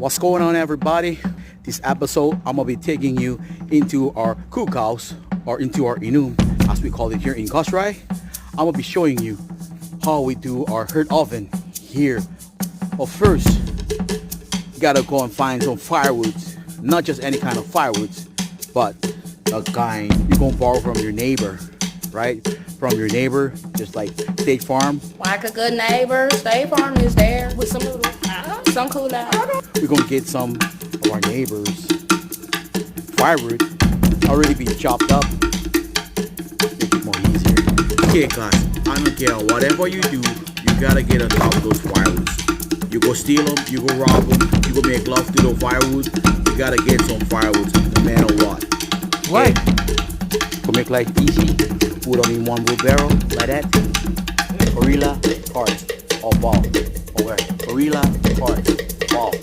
What's going on, everybody? This episode, I'm gonna be taking you into our cookhouse or into our inum, as we call it here in Kosrae. I'm gonna be showing you how we do our herd oven here. Well, first, you gotta go and find some firewood, not just any kind of firewood, but the kind you're gonna borrow from your neighbor, right? From your neighbor, just like State Farm. Like a good neighbor, State Farm is there with some little, some cool out. We're gonna get some of our neighbors' firewood already been chopped up. Make it more easier. Okay, guys, I don't care whatever you do, you gotta get on top of those firewoods. You go steal them, you go rob them, you go make love to those firewood. You gotta get some firewood, no matter what. Right. To make life easy, put them in one wheelbarrow like that. Gorilla, cart, or ball. Okay, gorilla, cart, ball.